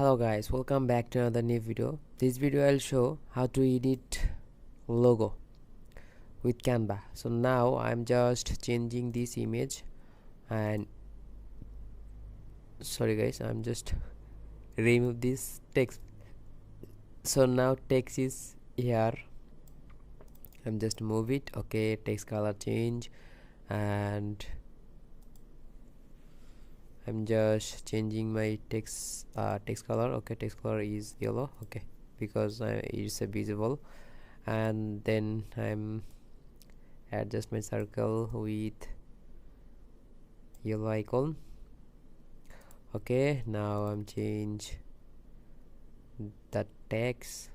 Hello guys, welcome back to another new video. This video I'll show how to edit logo with Canva. So now I'm just changing this image and sorry guys, I'm just remove this text. So now text is here. I'm just move it. Okay, text color change and I'm just changing my text color. Okay, text color is yellow. Okay, because it's visible. And then I'm adjust my circle with yellow icon. Okay, now I'm change the text.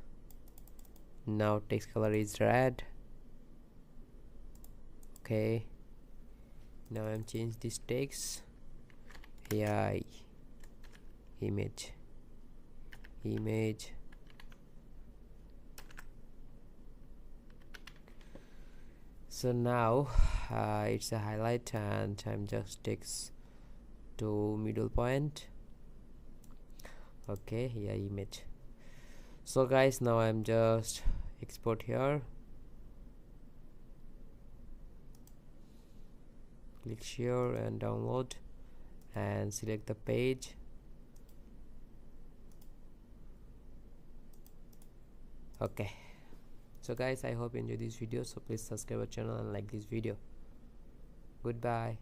Now text color is red. Okay, now I'm change this text. Yeah, image. So now it's a highlight and I'm just text to middle point. Okay, yeah, image. So guys, now I'm just export here, click share and download and select the page. Okay, so guys, I hope you enjoyed this video, so please subscribe our channel and like this video. Goodbye.